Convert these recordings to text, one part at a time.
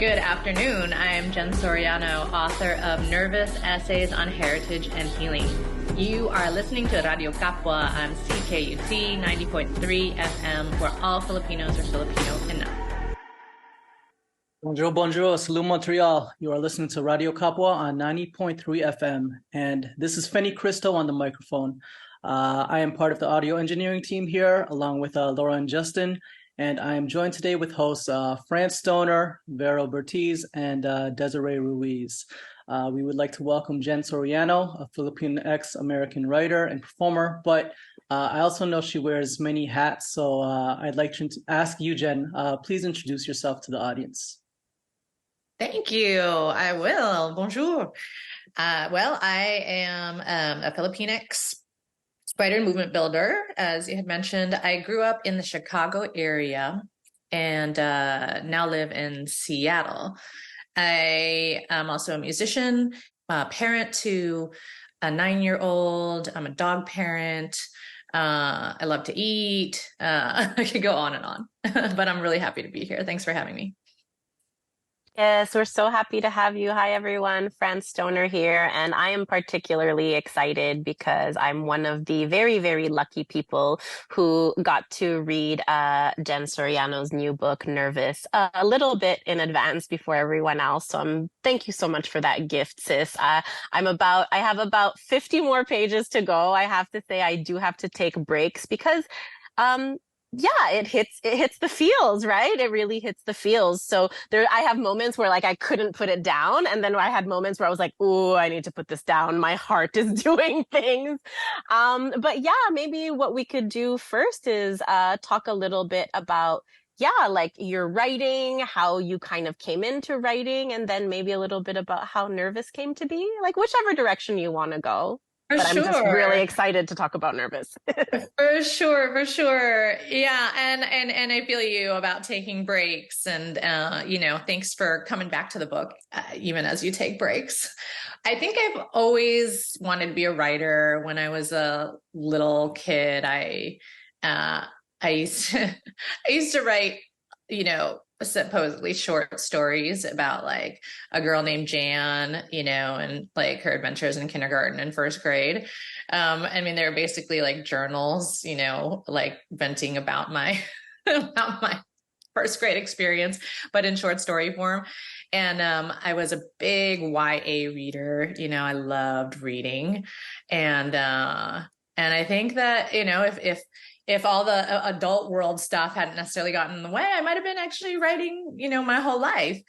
Good afternoon. I am Jen Soriano, author of Nervous Essays on Heritage and Healing. You are listening to Radyo Kapwa on CKUT 90.3 FM, where all Filipinos are Filipino enough. Bonjour, bonjour, salut Montreal. You are listening to Radio Kapwa on 90.3 FM, and this is Fenny Cristo on the microphone. I am part of the audio engineering team here, along with Laura and Justin, and I am joined today with hosts France Stoner, Vero Bertiz, and Desiree Ruiz. We would like to welcome Jen Soriano, a Filipinx American writer and performer, but I also know she wears many hats, so I'd like to ask you, Jen, please introduce yourself to the audience. Thank you. I will. Bonjour. Well, I am a Filipinx writer and movement builder. As you had mentioned, I grew up in the Chicago area and now live in Seattle. I am also a musician, a parent to a 9-year-old. I'm a dog parent. I love to eat. I could go on and on, but I'm really happy to be here. Thanks for having me. Yes, we're so happy to have you. Hi, everyone. Fran Stoner here. And I am particularly excited because I'm one of the very, very lucky people who got to read Jen Soriano's new book, Nervous, a little bit in advance before everyone else. So thank you so much for that gift, sis. I have about 50 more pages to go. I have to say I do have to take breaks because yeah, it hits the feels, right? It really hits the feels. So I have moments where like I couldn't put it down. And then I had moments where I was like, oh, I need to put this down. My heart is doing things. But yeah, maybe what we could do first is talk a little bit about, like your writing, how you kind of came into writing, and then maybe a little bit about how Nervous came to be, like whichever direction you want to go. But I'm just really excited to talk about Nervous. For sure. Yeah. And I feel you about taking breaks and, thanks for coming back to the book, even as you take breaks. I think I've always wanted to be a writer. When I was a little kid, I used to write, supposedly short stories about like a girl named Jan, and like her adventures in kindergarten and first grade. They were basically like journals, like venting about my about my first grade experience, but in short story form. And I was a big YA reader. I loved reading, and I think that if all the adult world stuff hadn't necessarily gotten in the way, I might have been actually writing, my whole life.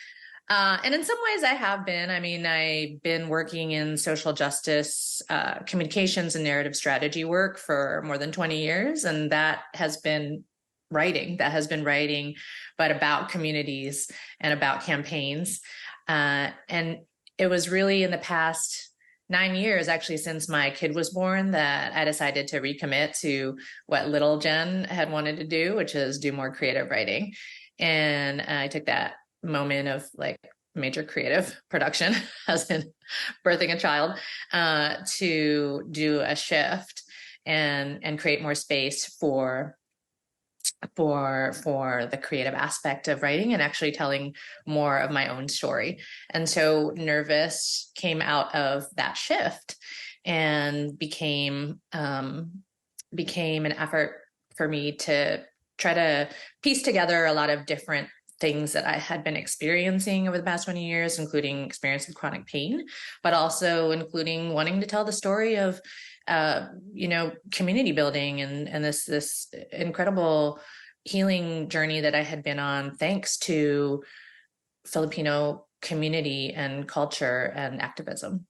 And in some ways I have been. I've been working in social justice, communications and narrative strategy work for more than 20 years. And that has been writing, but about communities and about campaigns. And it was really in the past 9 years, actually, since my kid was born, that I decided to recommit to what little Jen had wanted to do, which is do more creative writing. And I took that moment of like major creative production, as in birthing a child, to do a shift and create more space for the creative aspect of writing and actually telling more of my own story. And so Nervous came out of that shift and became an effort for me to try to piece together a lot of different things that I had been experiencing over the past 20 years, including experience with chronic pain, but also including wanting to tell the story of community building and this incredible healing journey that I had been on thanks to Filipino community and culture and activism.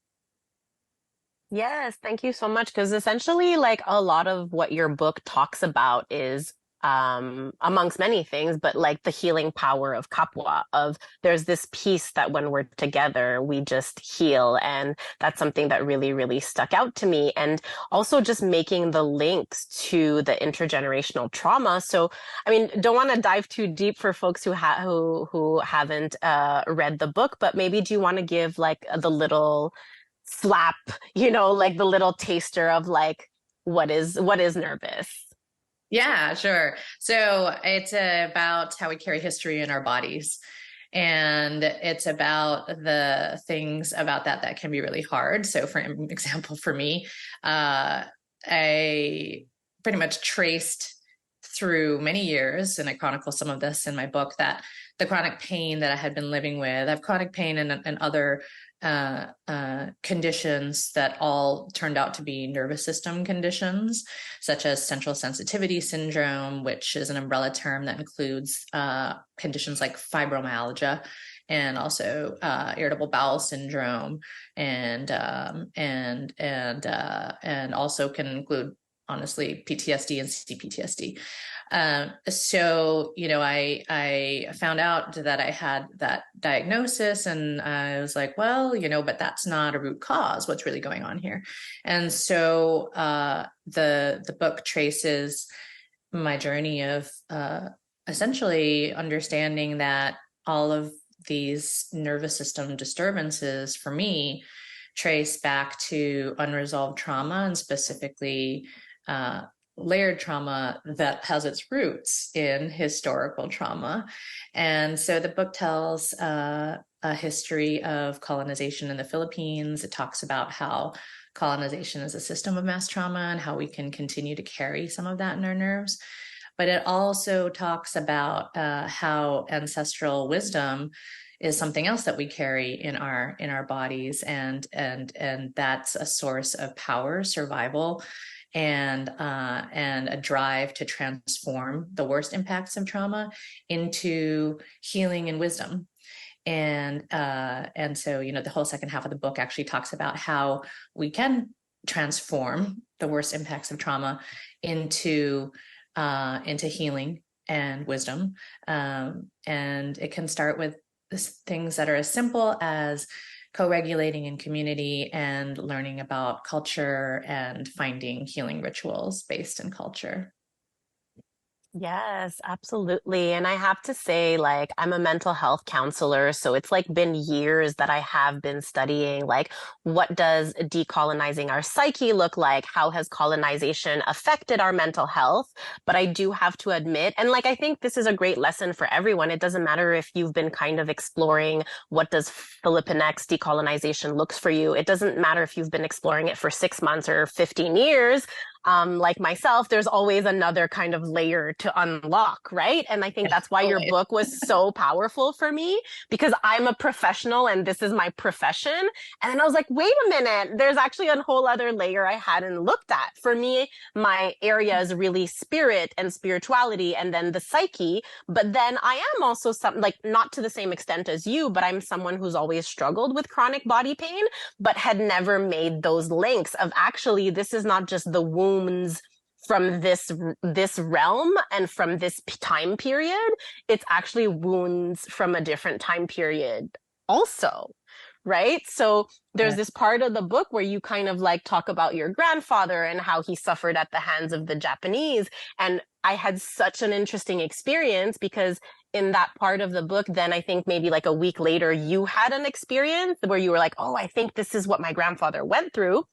Yes, thank you so much. Because essentially, like a lot of what your book talks about is amongst many things, but like the healing power of Kapwa, of there's this piece that when we're together, we just heal. And that's something that really, really stuck out to me. And also just making the links to the intergenerational trauma. So, don't want to dive too deep for folks who haven't read the book, but maybe do you want to give like the little slap, like the little taster of like, what is Nervous? Yeah, sure. So it's about how we carry history in our bodies. And it's about the things about that can be really hard. So for example, for me, I pretty much traced through many years, and I chronicle some of this in my book, that the chronic pain that I had been living with, I have chronic pain and other conditions that all turned out to be nervous system conditions, such as central sensitivity syndrome, which is an umbrella term that includes conditions like fibromyalgia, and also irritable bowel syndrome, and also can include, honestly, PTSD and CPTSD. So, I found out that I had that diagnosis, and I was like, well, but that's not a root cause. What's really going on here? And so the book traces my journey of essentially understanding that all of these nervous system disturbances for me trace back to unresolved trauma, and specifically layered trauma that has its roots in historical trauma. And so the book tells a history of colonization in the Philippines. It talks about how colonization is a system of mass trauma and how we can continue to carry some of that in our nerves. But it also talks about how ancestral wisdom is something else that we carry in our bodies, and that's a source of power, survival, and a drive to transform the worst impacts of trauma into healing and wisdom. And so, the whole second half of the book actually talks about how we can transform the worst impacts of trauma into healing and wisdom. And it can start with things that are as simple as co-regulating in community and learning about culture and finding healing rituals based in culture. Yes, absolutely. And I have to say, like, I'm a mental health counselor, so it's like been years that I have been studying, like, what does decolonizing our psyche look like? How has colonization affected our mental health? But I do have to admit, and like, I think this is a great lesson for everyone. It doesn't matter if you've been kind of exploring what does Filipinx decolonization looks for you. It doesn't matter if you've been exploring it for 6 months or 15 years. Like myself, there's always another kind of layer to unlock, right? And I think that's why your book was so powerful for me, because I'm a professional and this is my profession. And then I was like, wait a minute, there's actually a whole other layer I hadn't looked at. For me, my area is really spirit and spirituality and then the psyche. But then I am also like, not to the same extent as you, but I'm someone who's always struggled with chronic body pain, but had never made those links of actually, this is not just the wounds from this realm and from this time period. It's actually wounds from a different time period also, right? So there's this part of the book where you kind of like talk about your grandfather and how he suffered at the hands of the Japanese. And I had such an interesting experience because in that part of the book, then I think maybe like a week later, you had an experience where you were like, oh, I think this is what my grandfather went through.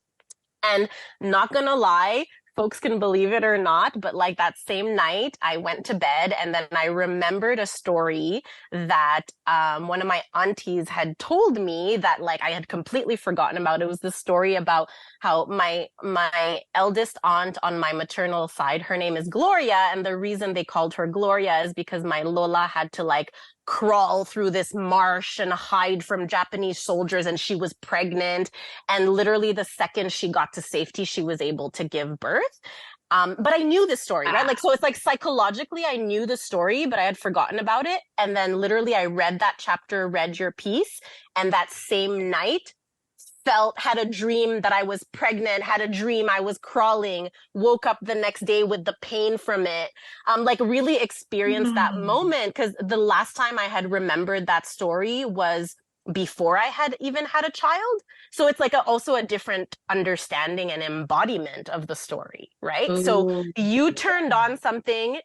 And not gonna lie, folks can believe it or not, but like that same night, I went to bed and then I remembered a story that one of my aunties had told me that like I had completely forgotten about. It was the story about how my eldest aunt on my maternal side, her name is Gloria, and the reason they called her Gloria is because my Lola had to like crawl through this marsh and hide from Japanese soldiers, and she was pregnant, and literally the second she got to safety she was able to give birth. But I knew this story, right? Like, so it's like psychologically I knew the story, but I had forgotten about it. And then literally I read that chapter, read your piece, and that same night had a dream that I was pregnant, had a dream I was crawling, woke up the next day with the pain from it. Like really experienced that moment, because the last time I had remembered that story was before I had even had a child. So it's like also a different understanding and embodiment of the story, right? Ooh. So you turned on something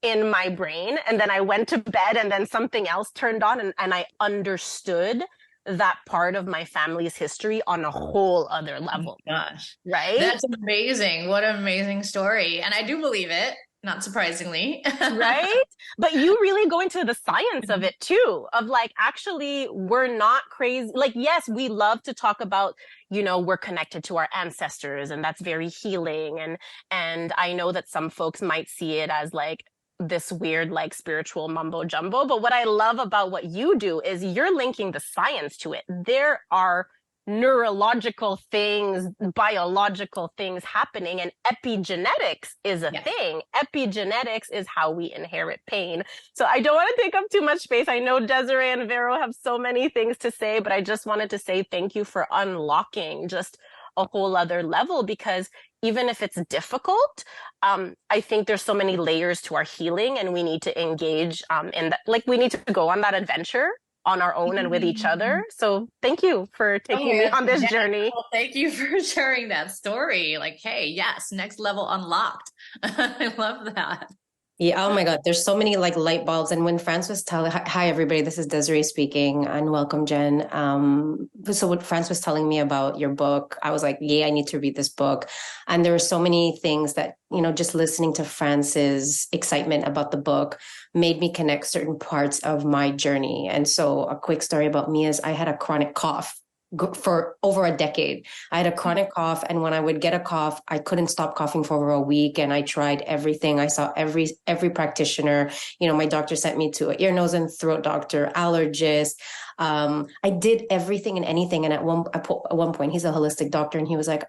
in my brain, and then I went to bed, and then something else turned on, and I understood that part of my family's history on a whole other level. Oh my gosh. Right? That's amazing. What an amazing story. And I do believe it. not surprisingly. Right? But you really go into the science of it too, of like, actually, we're not crazy. Like, yes, we love to talk about, we're connected to our ancestors and that's very healing. And I know that some folks might see it as like this weird, like spiritual mumbo jumbo. But what I love about what you do is you're linking the science to it. There are neurological things, biological things happening, and epigenetics is a thing. Epigenetics is how we inherit pain. So I don't want to take up too much space. I know Desiree and Vero have so many things to say, but I just wanted to say thank you for unlocking just a whole other level, because even if it's difficult, I think there's so many layers to our healing, and we need to engage in that. Like, we need to go on that adventure on our own and with each other. So thank you for taking me on this journey. Well, thank you for sharing that story. Like, hey, yes, next level unlocked. I love that. Yeah. Oh my God. There's so many like light bulbs. And when France was telling, hi everybody, this is Desiree speaking, and welcome, Jen. So when France was telling me about your book, I was like, yeah, I need to read this book. And there were so many things that, just listening to France's excitement about the book made me connect certain parts of my journey. And so a quick story about me is I had a chronic cough for over a decade. I had a chronic cough, and when I would get a cough, I couldn't stop coughing for over a week. And I tried everything. I saw every practitioner. My doctor sent me to an ear, nose, and throat doctor, allergist. I did everything and anything. And at one point, he's a holistic doctor, and he was like,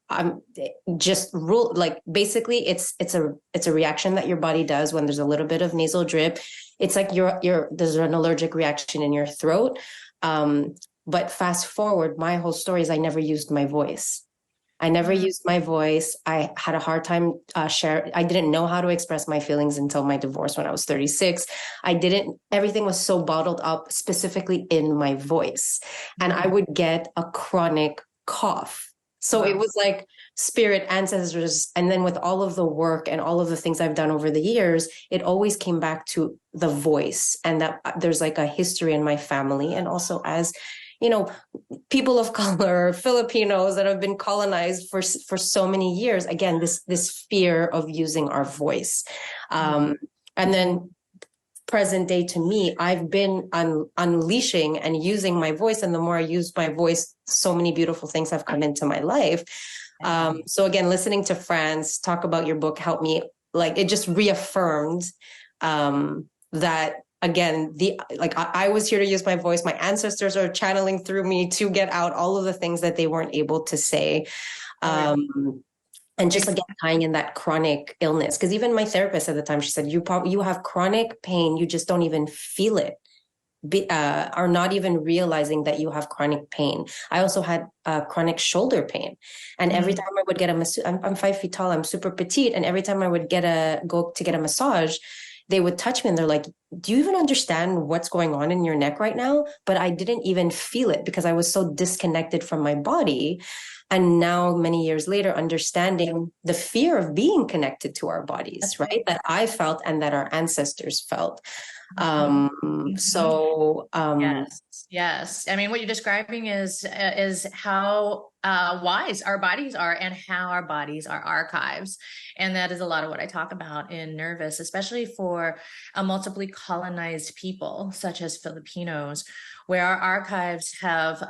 I'm just rule, like, basically it's a reaction that your body does when there's a little bit of nasal drip. It's like there's an allergic reaction in your throat. But fast forward, my whole story is I never used my voice. I never used my voice. I had a hard time I didn't know how to express my feelings until my divorce when I was 36. Everything was so bottled up, specifically in my voice. And I would get a chronic cough. So it was like spirit, ancestors. And then with all of the work and all of the things I've done over the years, it always came back to the voice, and that there's like a history in my family. And also as people of color, Filipinos that have been colonized for so many years. Again, this fear of using our voice. And then present day to me, I've been unleashing and using my voice. And the more I use my voice, so many beautiful things have come into my life. So again, listening to France talk about your book helped me, like, it just reaffirmed that, again, I was here to use my voice. My ancestors are channeling through me to get out all of the things that they weren't able to say. And just again, tying in that chronic illness, because even my therapist at the time, she said, you have chronic pain. You just don't even feel it, are not even realizing that you have chronic pain. I also had chronic shoulder pain. And every time I would get I'm 5 feet tall, I'm super petite. And every time I would go to get a massage, they would touch me and they're like, do you even understand what's going on in your neck right now? But I didn't even feel it because I was so disconnected from my body. And now, many years later, understanding the fear of being connected to our bodies, right? That I felt and that our ancestors felt. Yes. I mean, what you're describing is how wise our bodies are and how our bodies are archives. And that is a lot of what I talk about in Nervous, especially for a multiply colonized people such as Filipinos, where our archives have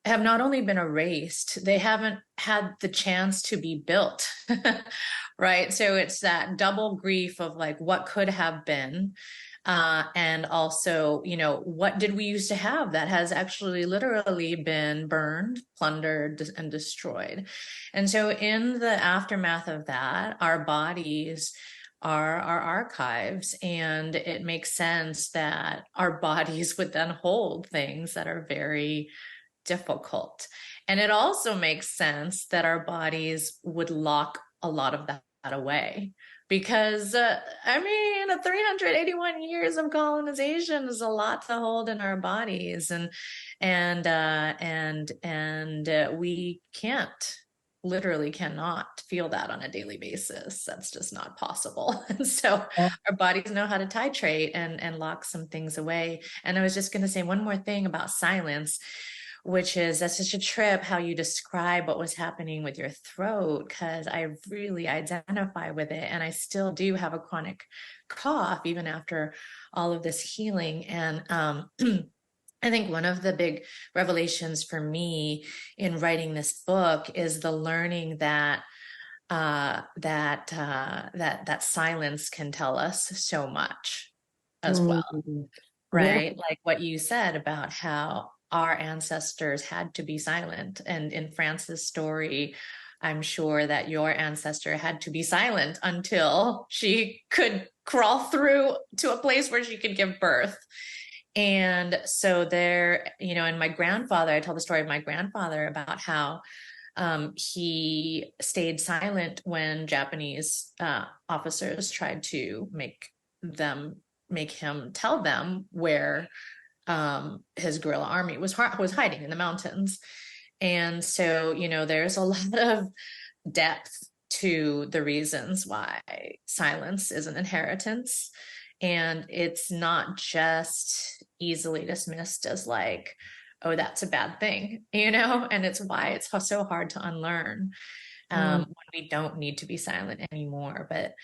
not only been erased, they haven't had the chance to be built, right? So it's that double grief of like, what could have been, and also, what did we used to have that has actually literally been burned, plundered, and destroyed. And so in the aftermath of that, our bodies are our archives, and it makes sense that our bodies would then hold things that are very difficult. And it also makes sense that our bodies would lock a lot of that away, because 381 years of colonization is a lot to hold in our bodies, and we literally cannot feel that on a daily basis. That's just not possible. And so our bodies know how to titrate and lock some things away. And I was just going to say one more thing about silence. that's such a trip how you describe what was happening with your throat, because I really identify with it. And I still do have a chronic cough even after all of this healing. And I think one of the big revelations for me in writing this book is the learning that that silence can tell us so much as well, right? Yeah. Like what you said about how our ancestors had to be silent, and in France's story, I'm sure that your ancestor had to be silent until she could crawl through to a place where she could give birth. And so there, and my grandfather, I tell the story of my grandfather about how he stayed silent when Japanese officers tried to make him tell them where his guerrilla army was hiding in the mountains. And so, there's a lot of depth to the reasons why silence is an inheritance. And it's not just easily dismissed as like, oh, that's a bad thing, and it's why it's so hard to unlearn when we don't need to be silent anymore. But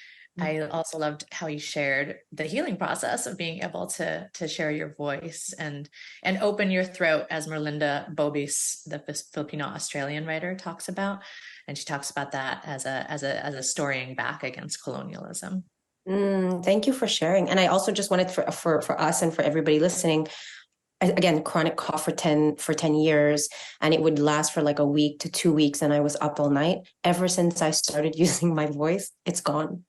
I also loved how you shared the healing process of being able to share your voice and open your throat, as Merlinda Bobis, the Filipino Australian writer, talks about. And she talks about that as a storying back against colonialism. Thank you for sharing. And I also just wanted for us and for everybody listening, again, chronic cough for 10 years, and it would last for like a week to 2 weeks, and I was up all night. Ever since I started using my voice, it's gone.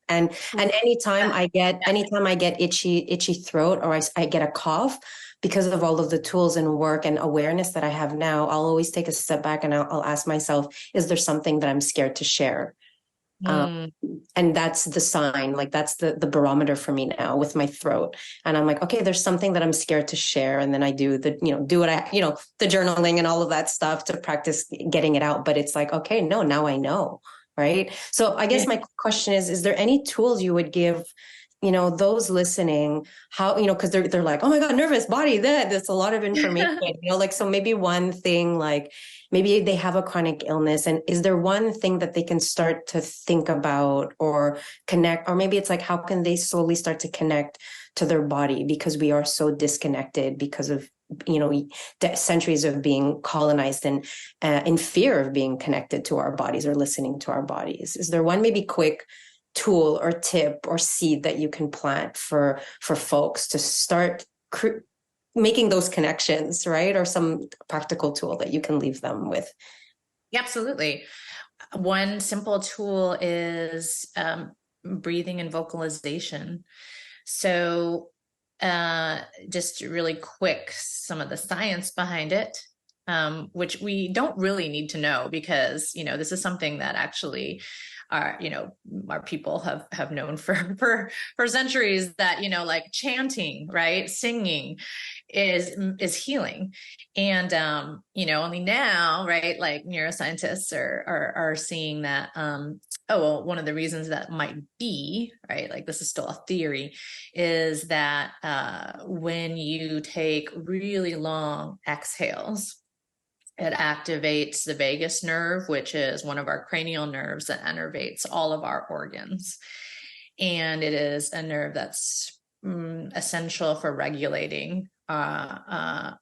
And anytime I get itchy throat, or I get a cough, because of all of the tools and work and awareness that I have now, I'll always take a step back and I'll ask myself, is there something that I'm scared to share? And that's the sign, like that's the barometer for me now with my throat. And I'm like, okay, there's something that I'm scared to share. And then I do the journaling and all of that stuff to practice getting it out. But it's like, okay, no, now I know. Right. So I guess my question is there any tools you would give, those listening, how, because they're like, oh my God, nervous body, that's a lot of information, like, so maybe one thing, like maybe they have a chronic illness, and is there one thing that they can start to think about or connect, or maybe it's like, how can they slowly start to connect to their body, because we are so disconnected because of centuries of being colonized and in fear of being connected to our bodies or listening to our bodies. Is there one maybe quick tool or tip or seed that you can plant for folks to start making those connections, right? Or some practical tool that you can leave them with? Absolutely. One simple tool is breathing and vocalization. So just really quick, some of the science behind it, which we don't really need to know, because, this is something that actually our people have known for centuries, that, like chanting, right? Singing is healing. And, only now, right? Like neuroscientists are seeing that, one of the reasons that might be, right, like this is still a theory, is that when you take really long exhales, it activates the vagus nerve, which is one of our cranial nerves that innervates all of our organs. And it is a nerve that's essential for regulating our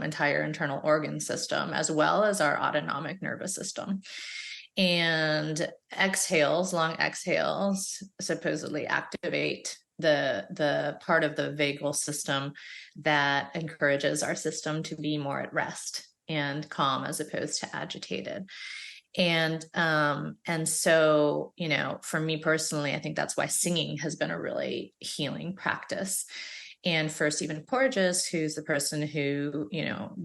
entire internal organ system, as well as our autonomic nervous system. And long exhales supposedly activate the part of the vagal system that encourages our system to be more at rest and calm, as opposed to agitated. And so, for me personally, I think that's why singing has been a really healing practice. And for Stephen Porges, who's the person who,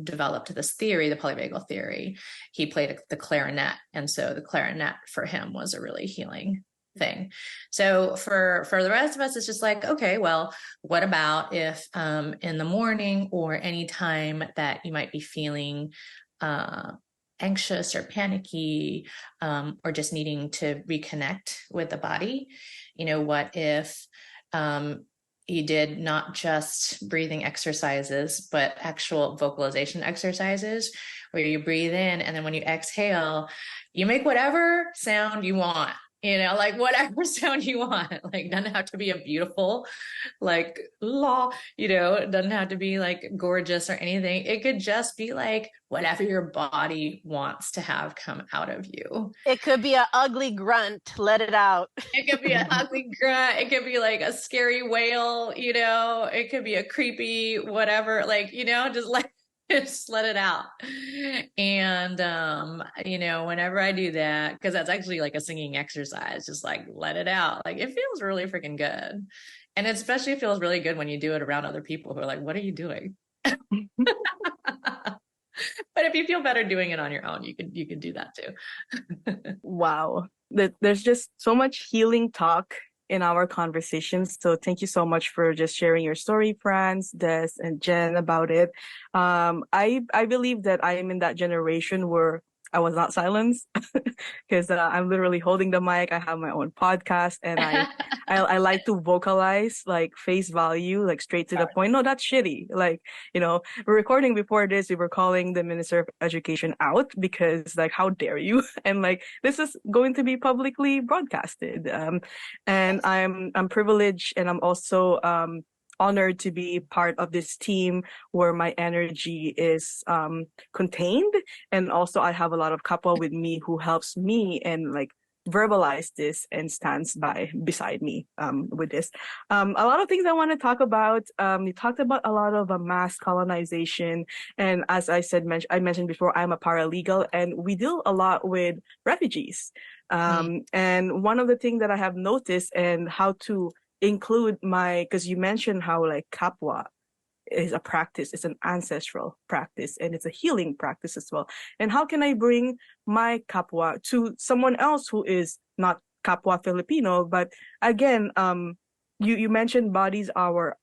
developed this theory, the polyvagal theory, he played the clarinet. And so the clarinet for him was a really healing thing. So for the rest of us, it's just like, okay, well, what about if in the morning or any time that you might be feeling anxious or panicky, or just needing to reconnect with the body, what if you did not just breathing exercises, but actual vocalization exercises where you breathe in, and then when you exhale, you make whatever sound you want, like whatever sound you want. Like, it doesn't have to be a beautiful, like, la, it doesn't have to be like gorgeous or anything. It could just be like whatever your body wants to have come out of you. It could be an ugly grunt. Let it out. It could be an ugly grunt. It could be like a scary wail, it could be a creepy whatever, like, just let it out. And, whenever I do that, because that's actually like a singing exercise, just like let it out. Like, it feels really freaking good. And it especially feels really good when you do it around other people who are like, what are you doing? But if you feel better doing it on your own, you can do that too. Wow. There's just so much healing talk in our conversations. So thank you so much for just sharing your story, Franz, Des, and Jen, about it. I believe that I am in that generation where I was not silenced because I'm literally holding the mic. I have my own podcast, and I like to vocalize like face value, like straight to the point. No, that's shitty. Like, we're recording before this, we were calling the Minister of Education out because like, how dare you? And like, this is going to be publicly broadcasted. And I'm privileged, and I'm also honored to be part of this team where my energy is contained, and also I have a lot of kapwa with me who helps me and like verbalize this and stands beside me with this. A lot of things I want to talk about. We talked about a lot of mass colonization, and as I mentioned before, I'm a paralegal, and we deal a lot with refugees. And one of the things that I have noticed, and how to include because you mentioned how like kapwa is a practice, it's an ancestral practice, and it's a healing practice as well. And how can I bring my kapwa to someone else who is not kapwa Filipino? But again, you mentioned bodies, our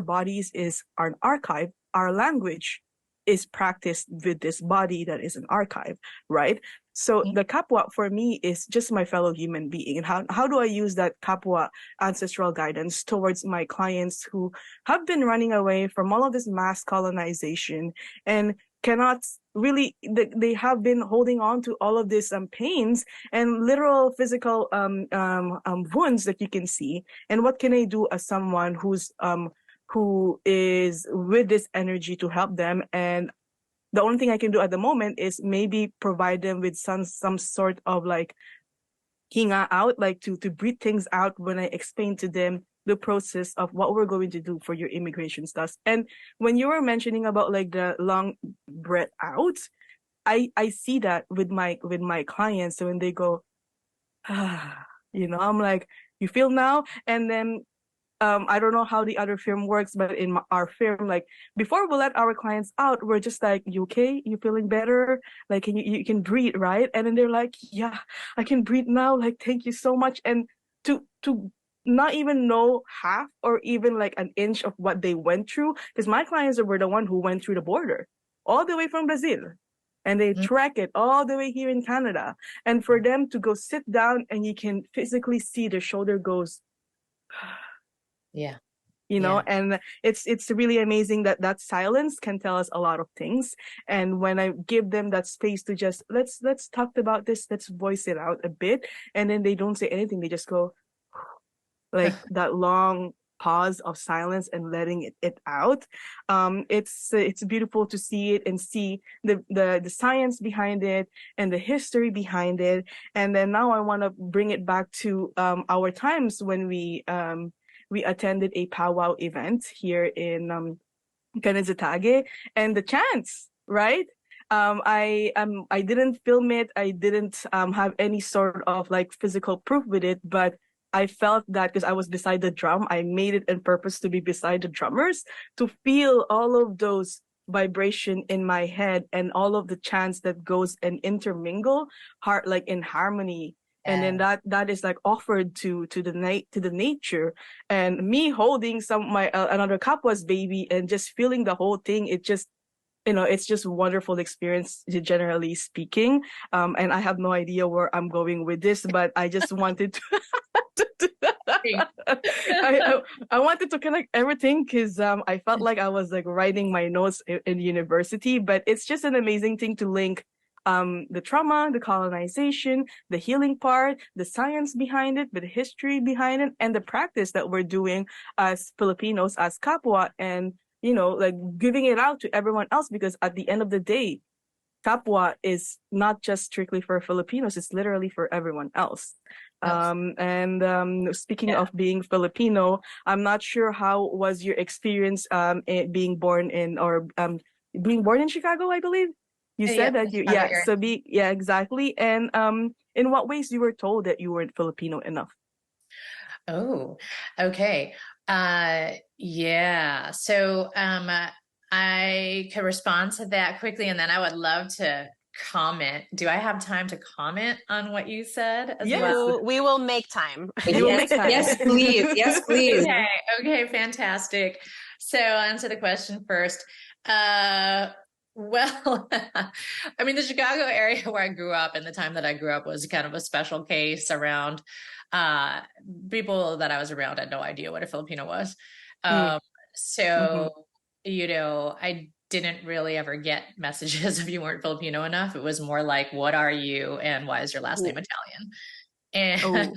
bodies is an archive, our language is practiced with this body that is an archive, right? So the kapwa for me is just my fellow human being. And how do I use that kapwa ancestral guidance towards my clients who have been running away from all of this mass colonization and cannot really, they have been holding on to all of these pains and literal physical wounds that you can see. And what can I do as someone who is with this energy to help them? And the only thing I can do at the moment is maybe provide them with some sort of like hinga out, like to breathe things out when I explain to them the process of what we're going to do for your immigration stuff. And when you were mentioning about like the long breath out, I see that with my clients. So when they go, I'm like, you feel now? And then I don't know how the other firm works, but in our firm, like before we let our clients out, we're just like, you okay? You feeling better? Like, you can breathe, right? And then they're like, yeah, I can breathe now. Like, thank you so much. And to not even know half or even like an inch of what they went through, because my clients were the one who went through the border all the way from Brazil. And they track it all the way here in Canada. And for them to go sit down and you can physically see their shoulder goes, yeah. And it's really amazing that silence can tell us a lot of things. And when I give them that space to just let's talk about this, let's voice it out a bit, and then they don't say anything, they just go like that long pause of silence and letting it out. It's beautiful to see it and see the science behind it and the history behind it. And then now I want to bring it back to our times when we attended a powwow event here in Kanizatage, and the chants, right? I didn't film it. I didn't have any sort of like physical proof with it, but I felt that because I was beside the drum, I made it on purpose to be beside the drummers to feel all of those vibration in my head and all of the chants that goes and intermingle heart like in harmony. And then that is like offered to the nature, and me holding another kapwa's baby and just feeling the whole thing. It just, it's just a wonderful experience, generally speaking. And I have no idea where I'm going with this, but I just wanted to I wanted to connect everything because I felt like I was like writing my notes in university, but it's just an amazing thing to link the trauma, the colonization, the healing part, the science behind it, the history behind it, and the practice that we're doing as Filipinos, as Kapwa, and like giving it out to everyone else, because at the end of the day, Kapwa is not just strictly for Filipinos, it's literally for everyone else. Speaking of being Filipino, I'm not sure how was your experience being born in Chicago, I believe. You said that exactly. And in what ways you were told that you weren't Filipino enough? Oh, okay. So I could respond to that quickly, and then I would love to comment. Do I have time to comment on what you said as well? We will make time. Yes, please. Yes, please. Okay, fantastic. So I'll answer the question first. Well, I mean, the Chicago area where I grew up and the time that I grew up was kind of a special case around people that I was around had no idea what a Filipino was. I didn't really ever get messages if you weren't Filipino enough. It was more like, what are you and why is your last name Italian? And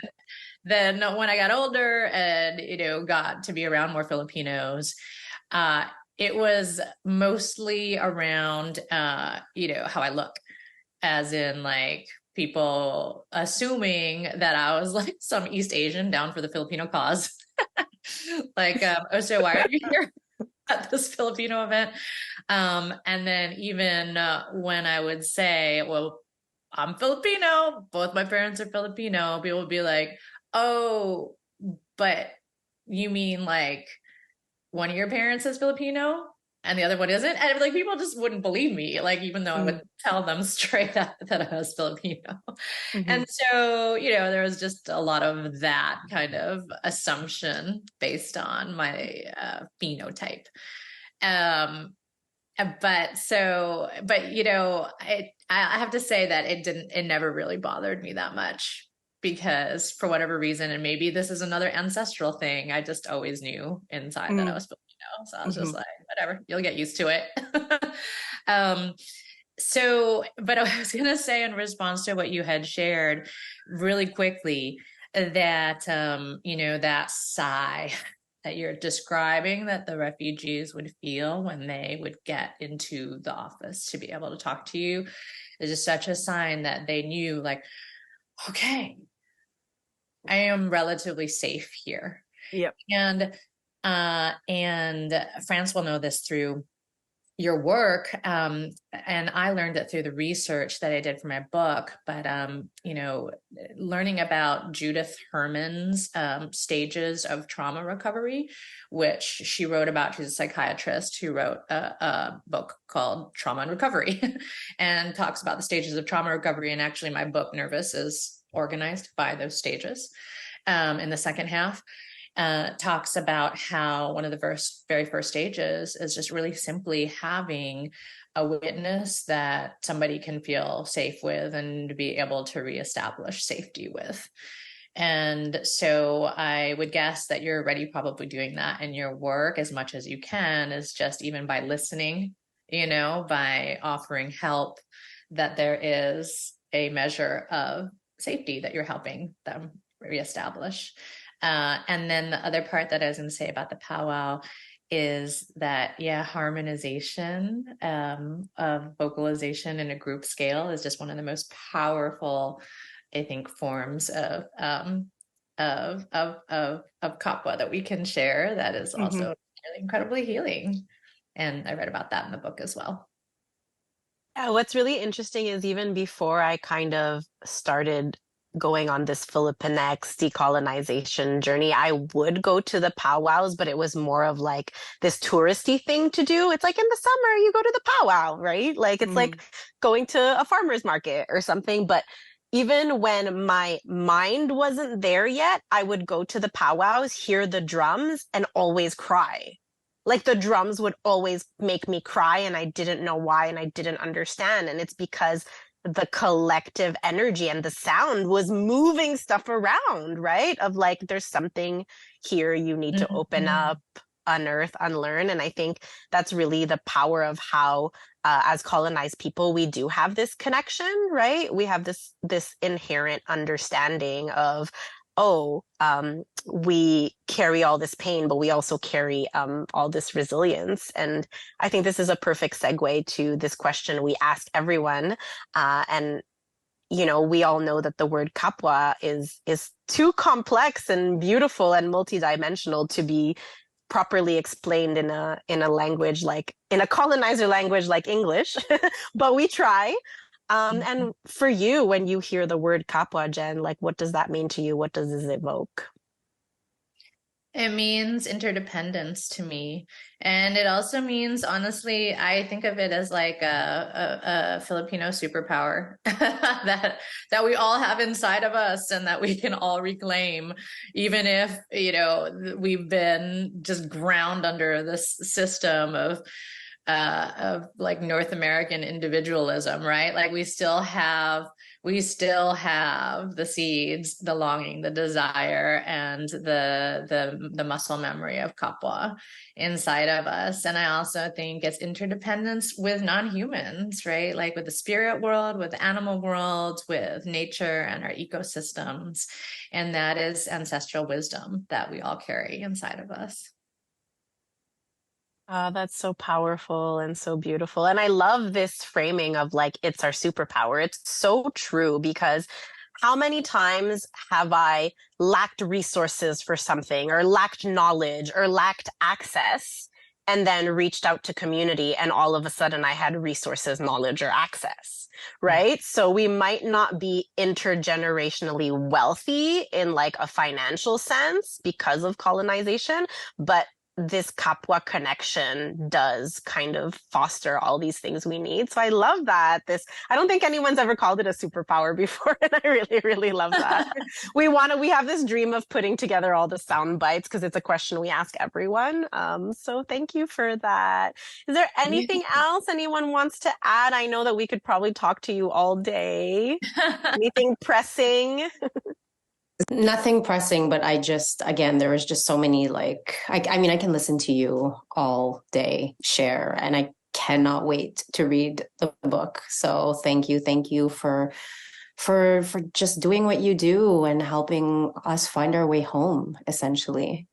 then when I got older and, got to be around more Filipinos, it was mostly around, how I look, as in like people assuming that I was like some East Asian down for the Filipino cause. Like, so why are you here at this Filipino event? And then even when I would say, well, I'm Filipino, both my parents are Filipino, people would be like, oh, but you mean like one of your parents is Filipino and the other one isn't? And like people just wouldn't believe me, like even though I would tell them straight up that I was Filipino. And so, there was just a lot of that kind of assumption based on my phenotype. I have to say that it never really bothered me that much, because for whatever reason, and maybe this is another ancestral thing, I just always knew inside that I was Filipino. So I was just like, whatever, you'll get used to it. But I was going to say in response to what you had shared really quickly that, that sigh that you're describing that the refugees would feel when they would get into the office to be able to talk to you is just such a sign that they knew, like, okay, I am relatively safe here. Yep. And France will know this through your work. And I learned it through the research that I did for my book, but, learning about Judith Herman's stages of trauma recovery, which she wrote about. She's a psychiatrist who wrote a book called Trauma and Recovery and talks about the stages of trauma recovery. And actually my book, Nervous, is organized by those stages. In the second half, talks about how one of the very first stages is just really simply having a witness that somebody can feel safe with and to be able to reestablish safety with. And so I would guess that you're already probably doing that in your work as much as you can, is just even by listening, by offering help, that there is a measure of safety that you're helping them reestablish. And then the other part that I was going to say about the powwow is that, harmonization of vocalization in a group scale is just one of the most powerful, I think, forms of Kapwa that we can share. That is also really incredibly healing. And I read about that in the book as well. Yeah, what's really interesting is even before I kind of started going on this Filipinx decolonization journey, I would go to the powwows, but it was more of like this touristy thing to do. It's like in the summer, you go to the powwow, right? Like it's like going to a farmer's market or something. But even when my mind wasn't there yet, I would go to the powwows, hear the drums, and always cry. Like the drums would always make me cry, and I didn't know why, and I didn't understand. And it's because the collective energy and the sound was moving stuff around, right? Of like, there's something here you need to open up, unearth, unlearn. And I think that's really the power of how, as colonized people, we do have this connection, right? We have this inherent understanding of, we carry all this pain, but we also carry all this resilience. And I think this is a perfect segue to this question we ask everyone. And we all know that the word kapwa is too complex and beautiful and multidimensional to be properly explained in a language in a colonizer language like English, but we try. And for you, when you hear the word kapwa, Jen, like, what does that mean to you? What does this evoke? It means interdependence to me. And it also means, honestly, I think of it as like a Filipino superpower that we all have inside of us and that we can all reclaim, even if, we've been just ground under this system of like North American individualism, right? Like we still have the seeds, the longing, the desire, and the muscle memory of kapwa inside of us. And I also think it's interdependence with non-humans, right? Like with the spirit world, with the animal world, with nature and our ecosystems. And that is ancestral wisdom that we all carry inside of us. That's so powerful and so beautiful. And I love this framing of like, it's our superpower. It's so true, because how many times have I lacked resources for something, or lacked knowledge, or lacked access, and then reached out to community, and all of a sudden I had resources, knowledge, or access, right? So we might not be intergenerationally wealthy in like a financial sense because of colonization, but this kapwa connection does kind of foster all these things we need. So I love that. I don't think anyone's ever called it a superpower before. And I really, really love that. we have this dream of putting together all the sound bites because it's a question we ask everyone. So thank you for that. Is there anything else anyone wants to add? I know that we could probably talk to you all day. Anything pressing? Nothing pressing, but again, there was just so many, like, I mean, I can listen to you all day share, and I cannot wait to read the book. So thank you for just doing what you do and helping us find our way home, essentially.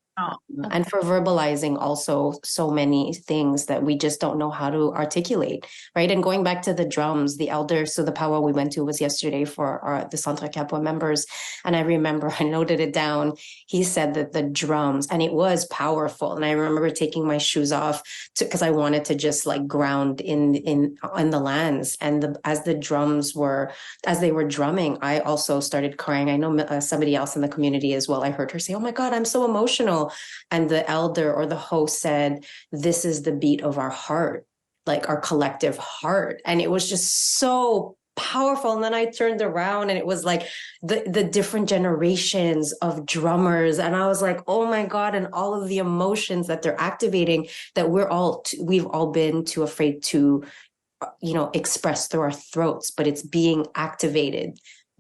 And for verbalizing also so many things that we just don't know how to articulate, right? And going back to the drums, the elder, so the powwow we went to was yesterday for the Centre Kapwa members. And I remember, I noted it down, he said that the drums, and it was powerful. And I remember taking my shoes off because I wanted to just like ground in the lands. And as they were drumming, I also started crying. I know somebody else in the community as well. I heard her say, "Oh my God, I'm so emotional." And the elder or the host said, "This is the beat of our heart, like our collective heart." And it was just so powerful. And then I turned around and it was like the different generations of drummers. And I was like, oh my God, and all of the emotions that they're activating that we've all been too afraid to, express through our throats, but it's being activated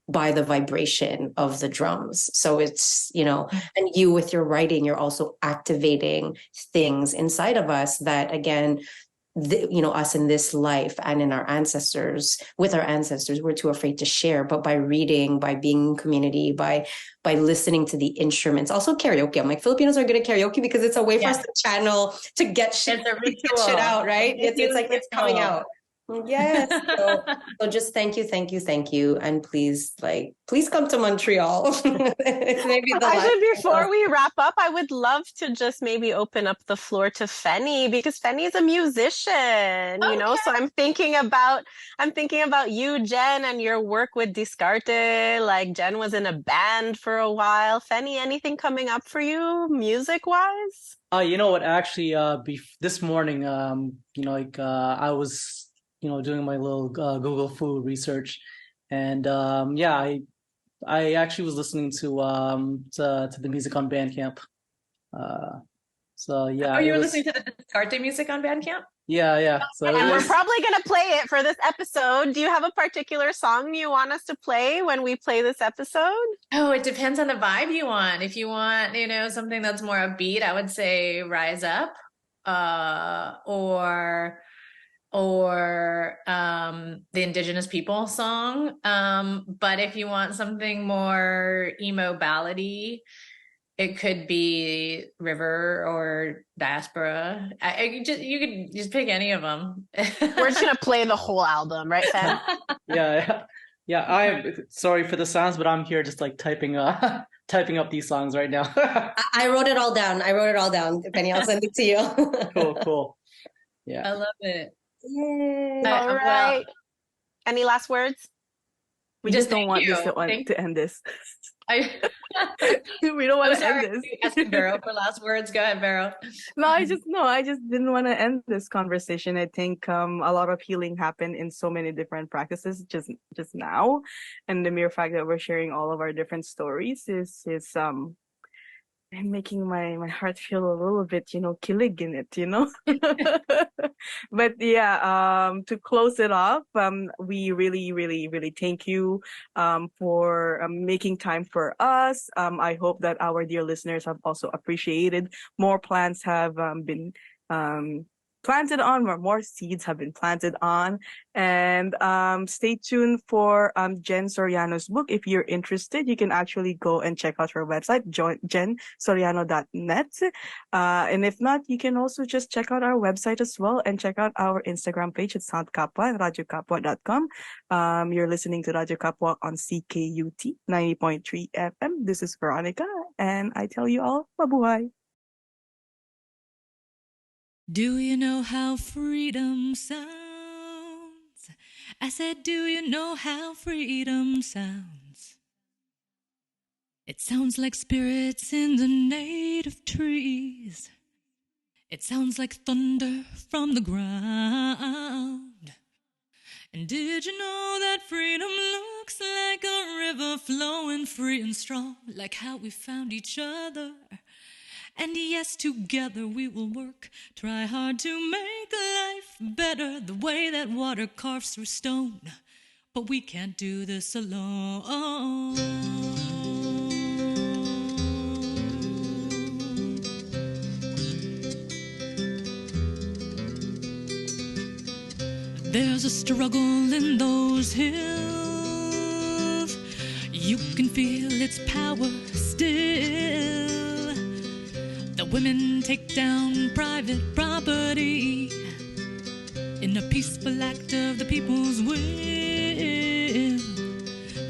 by the vibration of the drums. So it's, and you with your writing, you're also activating things inside of us that, again, us in this life and in our ancestors, we're too afraid to share. But by reading, by being in community, by listening to the instruments, also karaoke. I'm like, Filipinos are good at karaoke because it's a way for us to channel, to get shit out, right? It's like it's coming out. Yes. So just thank you. And please come to Montreal. Maybe before we wrap up, I would love to just maybe open up the floor to Fenny, because Fenny is a musician, so I'm thinking about you, Jen, and your work with Discarte. Like, Jen was in a band for a while. Fenny, anything coming up for you music wise? You know what, actually, this morning, I was doing my little Google food research, and I actually was listening to the music on Bandcamp. So yeah. Oh, you were listening to the Discarte music on Bandcamp? Yeah. So And we're probably going to play it for this episode. Do you have a particular song you want us to play when we play this episode? Oh, it depends on the vibe you want. If you want, something that's more upbeat, I would say Rise Up, or the Indigenous People song. But if you want something more emo ballady, it could be River or Diaspora. You could just pick any of them. We're just gonna play the whole album, right, Sam? Yeah. I'm sorry for the sounds, but I'm here just like typing up these songs right now. I wrote it all down. Penny, I'll send it to you. Cool. Yeah. I love it. Yay. All right. Any last words? We just don't want to end this. We don't want to end this. Asking Vero for last words. Go ahead, Vero. No, I just didn't want to end this conversation. I think a lot of healing happened in so many different practices just now, and the mere fact that we're sharing all of our different stories is and making my heart feel a little bit, kilig in it, But yeah, to close it off, we really, really, really thank you for making time for us. I hope that our dear listeners have also appreciated. More plants have been planted on, more seeds have been planted on. And stay tuned for Jen Soriano's book. If you're interested, you can actually go and check out her website, jensoriano.net. And if not, you can also just check out our website as well and check out our Instagram page. It's Sound Kapwa and RadyoKapwa.com. You're listening to Radyo Kapwa on CKUT 90.3 FM. This is Veronica, and I tell you all, mabuhay. Do you know how freedom sounds? I said, do you know how freedom sounds? It sounds like spirits in the native trees. It sounds like thunder from the ground. And did you know that freedom looks like a river flowing free and strong, like how we found each other? And yes, together we will work, try hard to make life better, the way that water carves through stone. But we can't do this alone. There's a struggle in those hills. You can feel its power still. The women take down private property in a peaceful act of the people's will.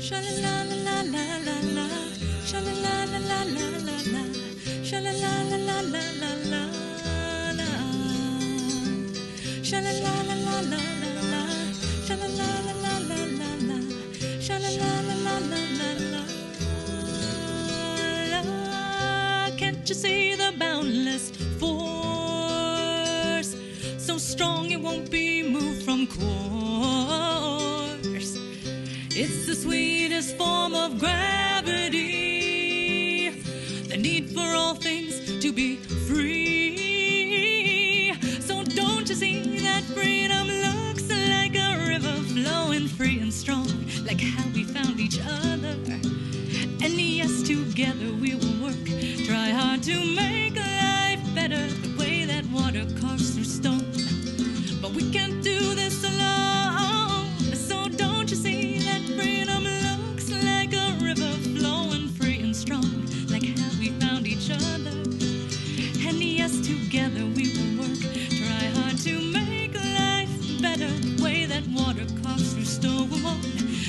Sha-la-la-la-la-la-la, sha-la-la-la-la-la-la, sha-la-la-la-la-la-la, sha-la-la-la-la-la-la, sha-la-la-la-la-la-la, sha-la-la-la-la-la-la. Can't you see the boundless force? So strong it won't be moved from course. It's the sweetest form of gravity, the need for all things to be free. So don't you see that freedom looks like a river flowing free and strong, like how we found each other? And yes, together we will work, try hard to make life better, the way that water carves through stone. But we can't do this alone. So don't you see that freedom looks like a river flowing free and strong, like how we found each other? And yes, together we will work, try hard to make life better, the way that water carves through stone.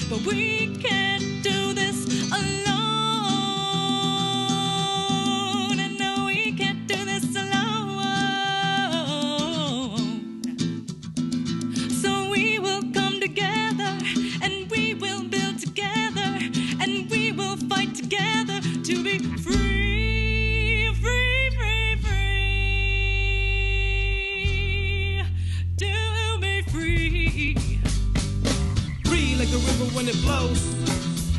But we can't do this alone. To be free, free, free, free, to be free. Free like a river when it flows,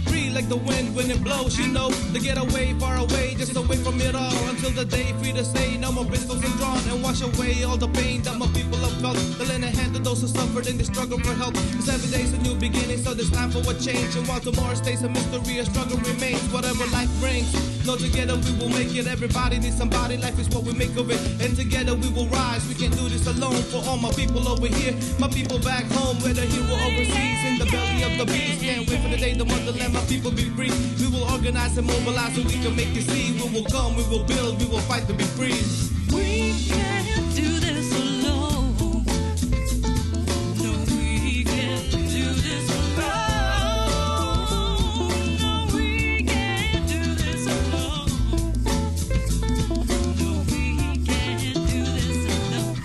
free like the wind when it blows, you know, to get away, far away, just away from it all, until the day free to say no more pistols and drawn, and wash away all the pain that my people have felt, to lend a hand to those who suffered in the struggle for help, cause every day's a new beginning, so there's time for a change, and while tomorrow stays a mystery, a struggle remains, whatever life brings, no, together we will make it, everybody needs somebody, life is what we make of it, and together we will rise, we can't do this alone, for all my people over here, my people back home, whether here or overseas, in the belly of the beast, can't wait for the day the motherland, my people be free, we will organize and mobilize so we can make it see, we will come, we will build, we will fight to be free. We can't do this alone. No, we can't do this alone. No, we can't do this alone. No, we can't do this alone.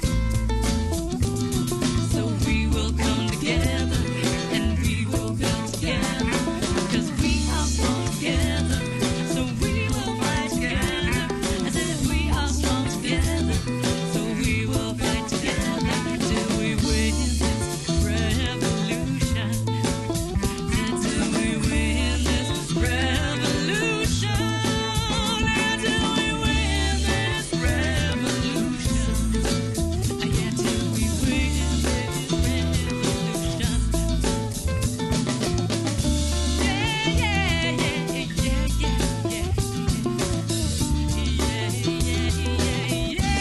So we will come together and we will build together. Cause we are strong together. So we will fight together. I said we are strong together. So we will fight together till we win this revolution. Until we win this revolution. Until we win this revolution. Yeah, till we win this revolution. Yeah, yeah, yeah, yeah, yeah, yeah. Yeah, yeah, yeah, yeah.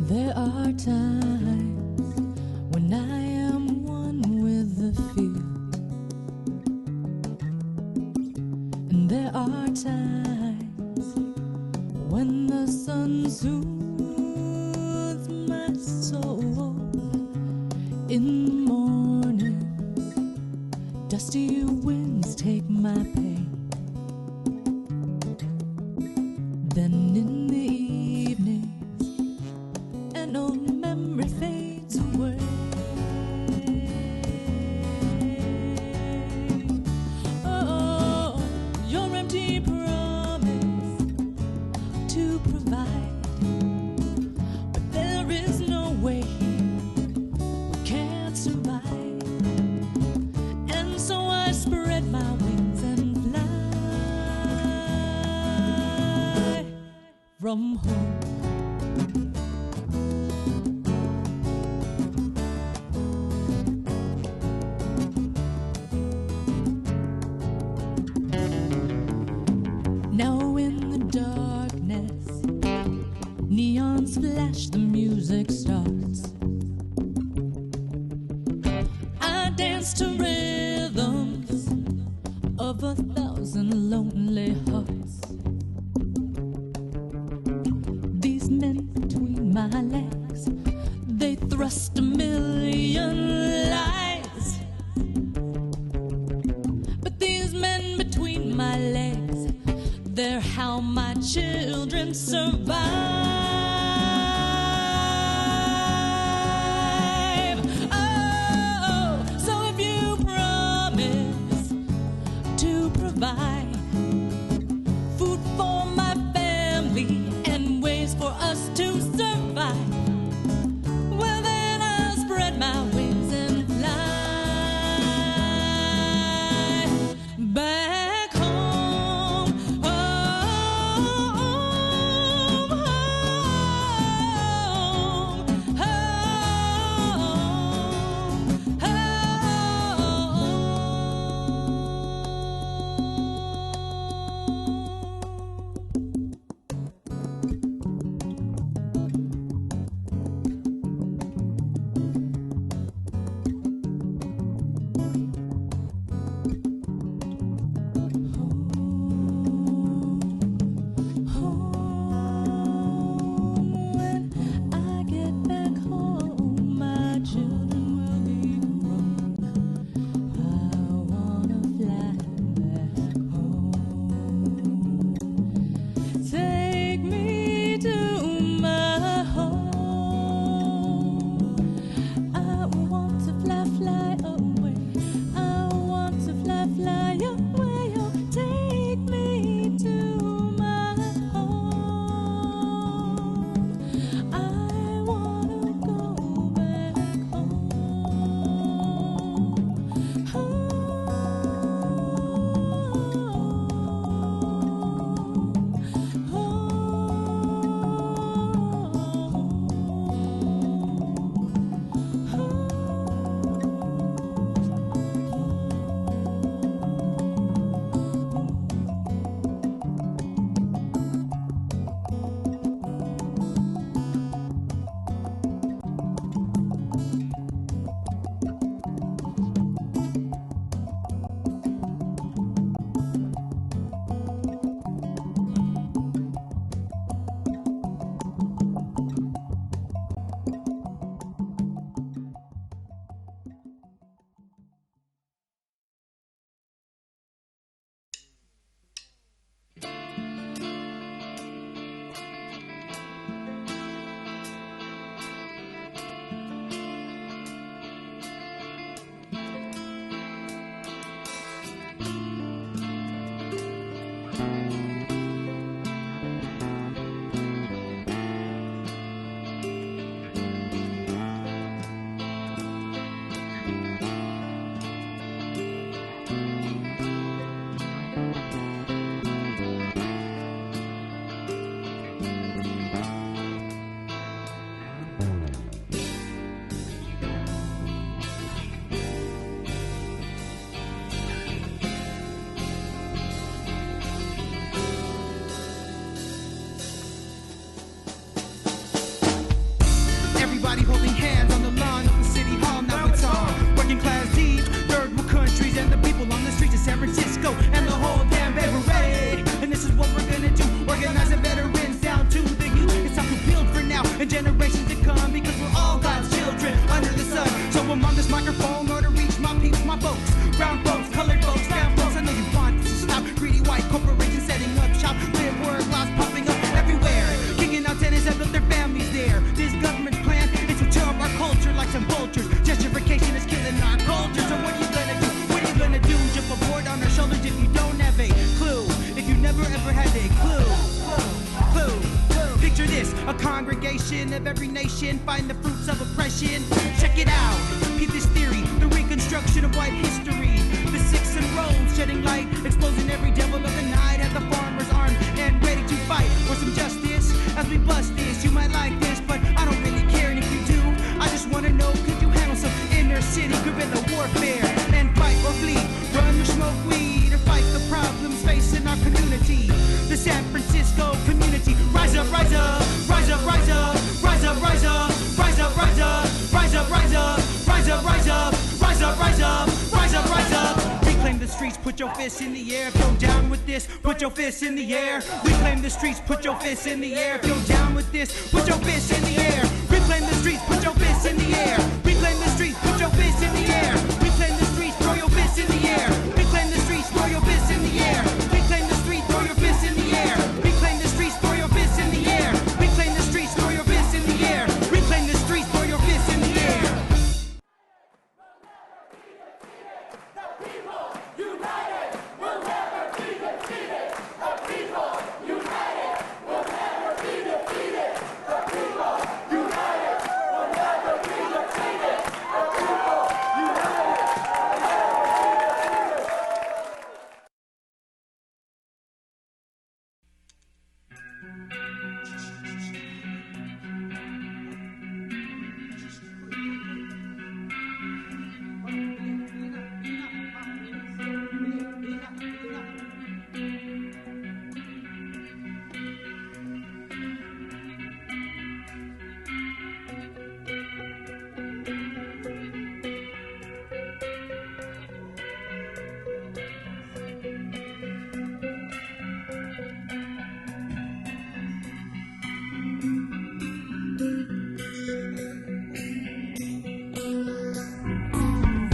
There are times when I am one with the few, and there are times when the sun soothes my soul. In the morning, dusty winds take my pain. Then in the evening, an old memory fades away. Oh, your empty promise to provide, but there is no way we can't survive. And so I spread my wings and fly from home. Now in the darkness, neons flash, the music starts. I dance to rhythms of 1,000 lonely hearts. These men between my legs, they thrust a million lies. But these men between my legs, they're how my children survive. Oh, so if you promise to provide food for my family and ways for us to survive, well then I'll spread my wings and fly back home, home, home. So I'm on this microphone, or to reach my peeps, my folks, brown folks, colored folks, down folks. I know you want this to stop. Greedy white corporations setting up shop, live work laws popping up everywhere, kicking out tenants that built their families there. This government's plan is to tear up our culture like some vultures. Gentrification is killing our culture. So what are you gonna do? What are you gonna do? Jump aboard on our shoulders if you don't have a clue. If you never ever had a clue. Picture this, a congregation of every nation find the fruits of oppression. Check it out, peep this theory, the reconstruction of white history. The six and rows shedding light, exposing every devil of the night. Have the farmers armed and ready to fight for some justice. As we bust this, you might like this, but I don't really care. And if you do, I just wanna know, could you handle some inner city guerrilla warfare and fight or flee? Run or smoke weed or fight the problems facing our community. The San Francisco community, rise up, rise up, rise up, rise up, rise up, rise up, rise up, rise up, rise up, rise up, rise up, rise up, rise up, rise up, rise up, rise up. Reclaim the streets, put your fists in the air. If you're down with this, put your fists in the air. Reclaim the streets, put your fists in the air. If you're down with this, put your fists in the air. Reclaim the streets, put your fists in the air. Reclaim the streets, put your fists in the air. Reclaim the streets, throw your fists in the air. Reclaim the streets, throw your fists in the air. Reclaim the streets, throw your fists in the air. Reclaim the streets, throw your fists in the air. Reclaim the streets, throw your fists in the air. Reclaim the streets, throw your fists in the air.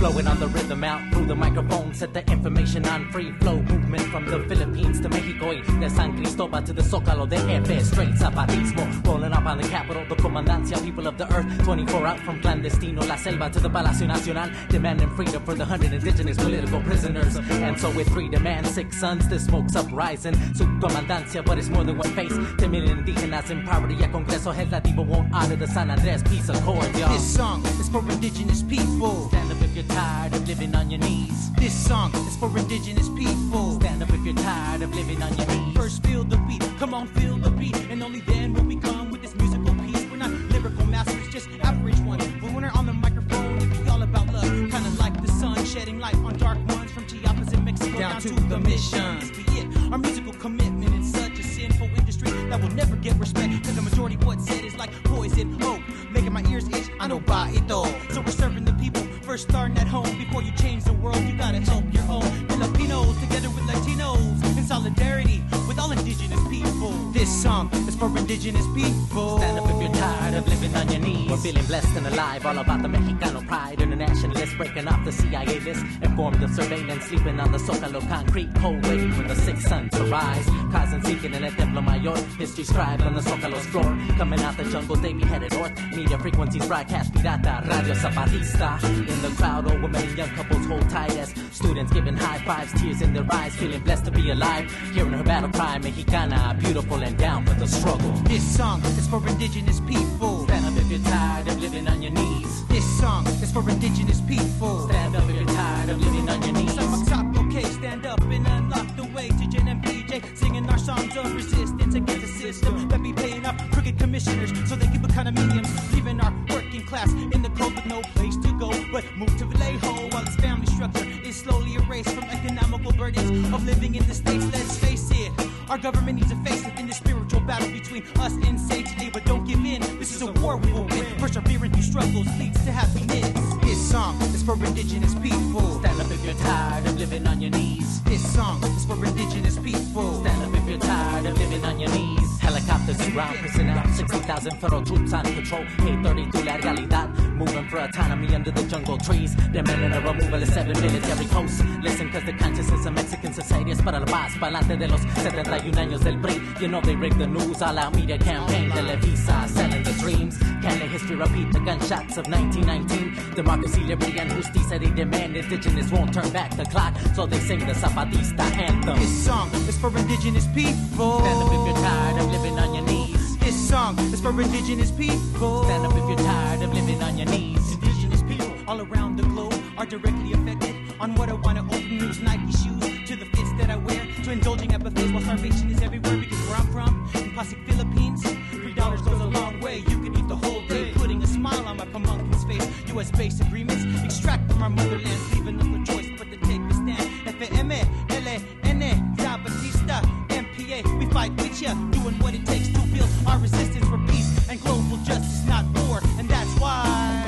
Flowing on the rhythm out through the microphone, set the information on free flow movement from the Philippines to Mexico y de San Cristobal to the Zócalo de F, straight zapatismo, rolling up on the capital, the comandancia, people of the earth, 24 out from clandestino, la selva to the Palacio Nacional, demanding freedom for the 100 indigenous political prisoners. And so with freedom and 6 sons, the smoke's uprising, su comandancia, but it's more than one face, 10 million indígenas in poverty, a Congreso legislativo won't honor the San Andrés peace accord, y'all. This song is for indigenous people. Stand up if you're tired of living on your knees. This song is for indigenous people. Stand up if you're tired of living on your knees. First feel the beat, come on feel the beat, and only then will we come with this musical piece. We're not lyrical masters, just average ones, but when we're on the microphone, it be all about love, kinda like the sun shedding light on dark ones from Chiapas in Mexico down to the mission. This be it, our musical commitment in such a sinful industry that will never get respect, cause the majority of what's said is like poison oak, making my ears itch, I know ba ito. So we're serving the people, first starting at home, before you change the world, you gotta help your own. Filipinos together with Latinos, in solidarity with all indigenous people. This song is for indigenous people. Stand up if you're tired of living on your knees. We're feeling blessed and alive, all about the Mexicano pride. Internationalists breaking off the CIA list, informed of surveillance, sleeping on the Zócalo concrete, cold waiting for the 6 sons to rise. Causing seeking in el Templo Mayor, history scribed on the Zócalo's floor. Coming out the jungle, they be headed north. Media frequencies broadcast pirata, Radio Zapatista. In the crowd, old women and young couples hold tight as students giving high fives, tears in their eyes, feeling blessed to be alive. Hearing her battle cry, Mexicana, beautiful and down for the struggle. This song is for indigenous people. Stand up if you're tired of living on your knees. This song is for indigenous people. Stand up if you're tired of living on your knees. Some top, okay, stand up and unlock the way to Jen and PJ, singing our songs of resistance against the system that be paying up crooked commissioners so they keep a condominiums, leaving our working class in the cold with no place to go but move to Vallejo while its family structure is slowly erased from economical burdens of living in the States. Let's face it, our government needs to face it in the spiritual battle between us and Satan today, but don't give in, this is a war we will win. Persevering through struggles leads to happiness. This song is for indigenous people. Stand up if you're tired of living on your knees. This song is for indigenous people. Stand up if you're tired of living on your knees. Helicopter underground, prison out, 60,000 federal troops on patrol. 832 la realidad, moving for autonomy under the jungle trees. Demanding a removal of 7 military posts. Listen, cause the consciousness of Mexican society es para la paz. Pa'lante de los 71 años del PRI. You know they rigged the news, all our media campaign. Televisa selling the dreams. Can the history repeat the gunshots of 1919? Democracy, liberty, and justicia they demand. Indigenous won't turn back the clock, so they sing the Zapatista anthem. This song is for indigenous people. Stand up if you're tired of living on your knees. This song is for indigenous people. Stand up if you're tired of living on your knees. Indigenous people all around the globe are directly affected on what I want to open news, Nike shoes, to the fits that I wear, to indulging epithets while starvation is everywhere. Because where I'm from, in classic Philippines, $3 goes a long way. You can eat the whole day, putting a smile on my Pamunkin's face. U.S.-based agreements extract from our motherland, leaving us no choice but to take a stand. FM, LN, Zapatista, MPA, we fight with ya, doing what it takes to build our resistance for peace and global justice, not war. And that's why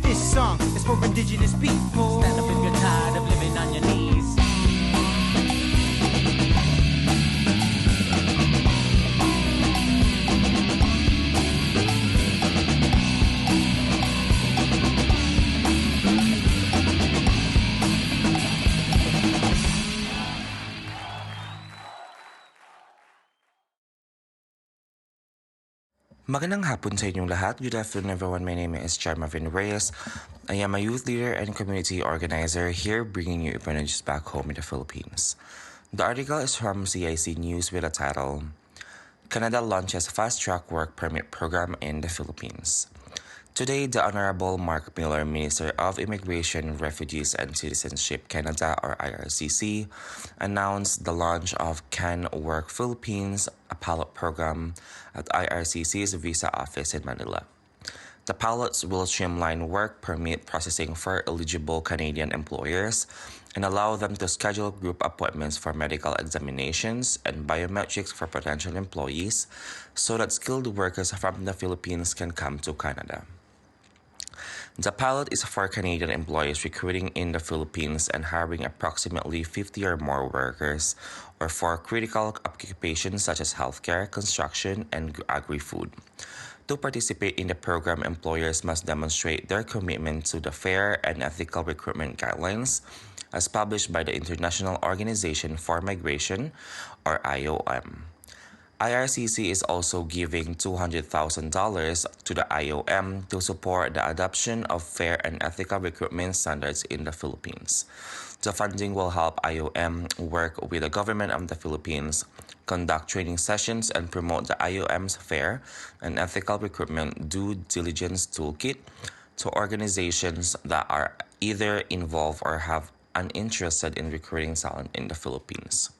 this song is for indigenous people. Stand up if you're tired of living on your knees. Magandang hapon sa inyong lahat. Good afternoon, everyone. My name is Jen Reyes. I am a youth leader and community organizer here bringing you important news back home in the Philippines. The article is from CIC News with the title, Canada launches fast-track work permit program in the Philippines. Today, the Honorable Mark Miller, Minister of Immigration, Refugees and Citizenship Canada or IRCC, announced the launch of Can Work Philippines, a pilot program at IRCC's visa office in Manila. The pilots will streamline work permit processing for eligible Canadian employers and allow them to schedule group appointments for medical examinations and biometrics for potential employees so that skilled workers from the Philippines can come to Canada. The pilot is for Canadian employees recruiting in the Philippines and hiring approximately 50 or more workers, or for critical occupations such as healthcare, construction, and agri-food. To participate in the program, employers must demonstrate their commitment to the fair and ethical recruitment guidelines as published by the International Organization for Migration, or IOM. IRCC is also giving $200,000 to the IOM to support the adoption of fair and ethical recruitment standards in the Philippines. The funding will help IOM work with the government of the Philippines, conduct training sessions, and promote the IOM's fair and ethical recruitment due diligence toolkit to organizations that are either involved or have an interest in recruiting talent in the Philippines.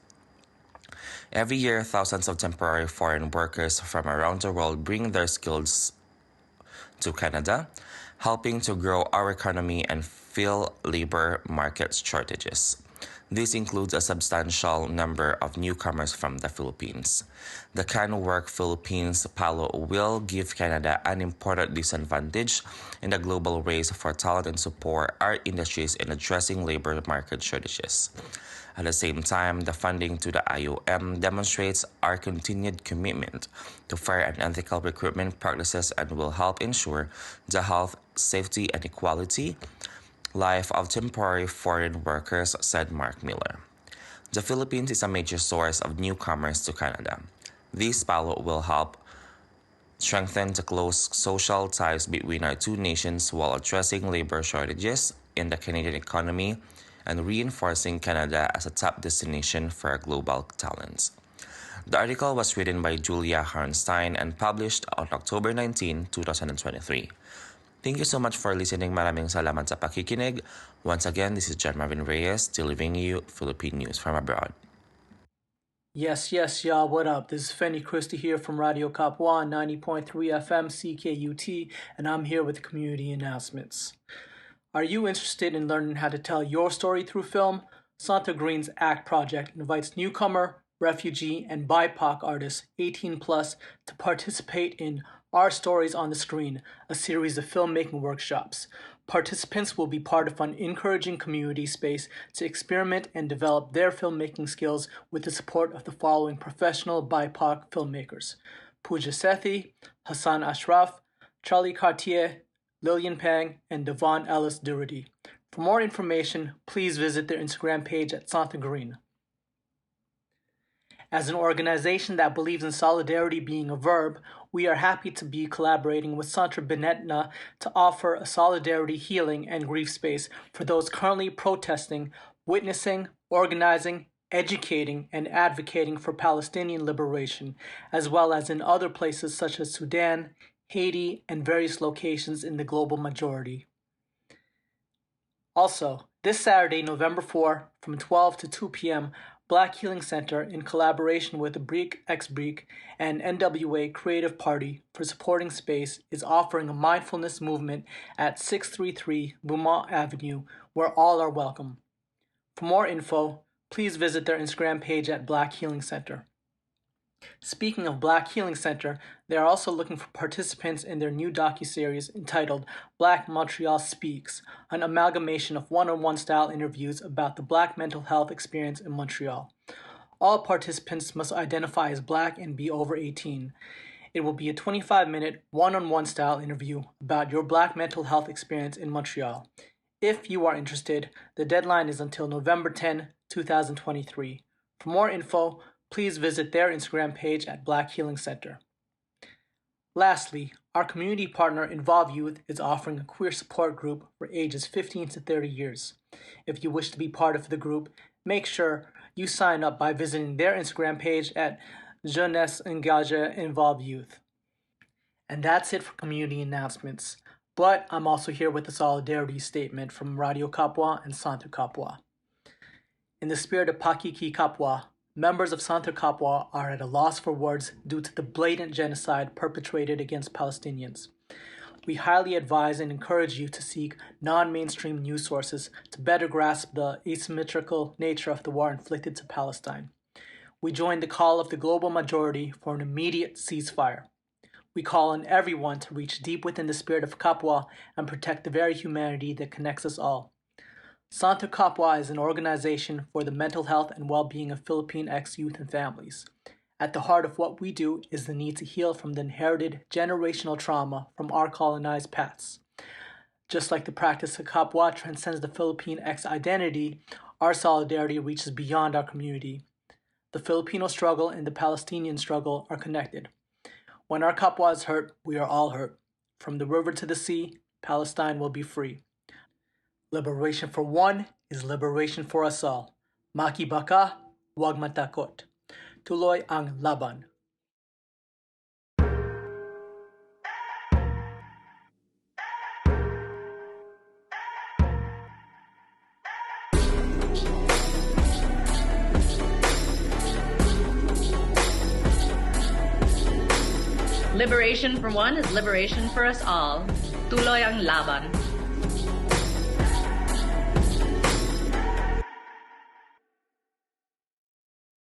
Every year, thousands of temporary foreign workers from around the world bring their skills to Canada, helping to grow our economy and fill labor market shortages. This includes a substantial number of newcomers from the Philippines. The Can Work Philippines pilot will give Canada an important disadvantage in the global race for talent and support our industries in addressing labor market shortages. At the same time, the funding to the IOM demonstrates our continued commitment to fair and ethical recruitment practices and will help ensure the health, safety, and equality life of temporary foreign workers, said Mark Miller. The Philippines is a major source of newcomers to Canada. This pilot will help strengthen the close social ties between our two nations while addressing labor shortages in the Canadian economy and reinforcing Canada as a top destination for global talents. The article was written by Julia Harnstein and published on October 19, 2023. Thank you so much for listening. Maraming salamat sa pakikinig. Once again, this is Jen Reyes, delivering you Philippine news from abroad. Yes, y'all, what up? This is Fenny Christie here from Radyo Kapwa, 90.3 FM CKUT, and I'm here with community announcements. Are you interested in learning how to tell your story through film? Santa Green's ACT project invites newcomer, refugee, and BIPOC artists 18 plus to participate in Our Stories on the Screen, a series of filmmaking workshops. Participants will be part of an encouraging community space to experiment and develop their filmmaking skills with the support of the following professional BIPOC filmmakers: Pooja Sethi, Hassan Ashraf, Charlie Cartier, Lillian Pang, and Devon Ellis Durity. For more information, please visit their Instagram page at Santa Green. As an organization that believes in solidarity being a verb, we are happy to be collaborating with Centre Benetna to offer a solidarity, healing, and grief space for those currently protesting, witnessing, organizing, educating, and advocating for Palestinian liberation, as well as in other places such as Sudan, Haiti, and various locations in the global majority. Also, this Saturday, November 4, from 12 to 2 p.m., Black Healing Center, in collaboration with the Break X Break and NWA Creative Party for Supporting Space, is offering a mindfulness movement at 633 Beaumont Avenue, where all are welcome. For more info, please visit their Instagram page at Black Healing Center. Speaking of Black Healing Center, they are also looking for participants in their new docuseries entitled Black Montreal Speaks, an amalgamation of one-on-one style interviews about the Black mental health experience in Montreal. All participants must identify as Black and be over 18. It will be a 25-minute one-on-one style interview about your Black mental health experience in Montreal. If you are interested, the deadline is until November 10, 2023. For more info, please visit their Instagram page at Black Healing Center. Lastly, our community partner Involve Youth is offering a queer support group for ages 15 to 30 years. If you wish to be part of the group, make sure you sign up by visiting their Instagram page at Jeunesse Engagée Involve Youth. And that's it for community announcements. But I'm also here with a solidarity statement from Radio Kapwa and Centre Kapwa. In the spirit of Pakiki Kapwa, members of Centre Kapwa are at a loss for words due to the blatant genocide perpetrated against Palestinians. We highly advise and encourage you to seek non-mainstream news sources to better grasp the asymmetrical nature of the war inflicted to Palestine. We join the call of the global majority for an immediate ceasefire. We call on everyone to reach deep within the spirit of Kapwa and protect the very humanity that connects us all. Centre Kapwa is an organization for the mental health and well-being of Filipinx youth and families. At the heart of what we do is the need to heal from the inherited generational trauma from our colonized pasts. Just like the practice of Kapwa transcends the Filipinx identity, our solidarity reaches beyond our community. The Filipino struggle and the Palestinian struggle are connected. When our Kapwa is hurt, we are all hurt. From the river to the sea, Palestine will be free. Liberation for one is liberation for us all. Makibaka, wag matakot. Tuloy ang laban. Liberation for one is liberation for us all. Tuloy ang laban.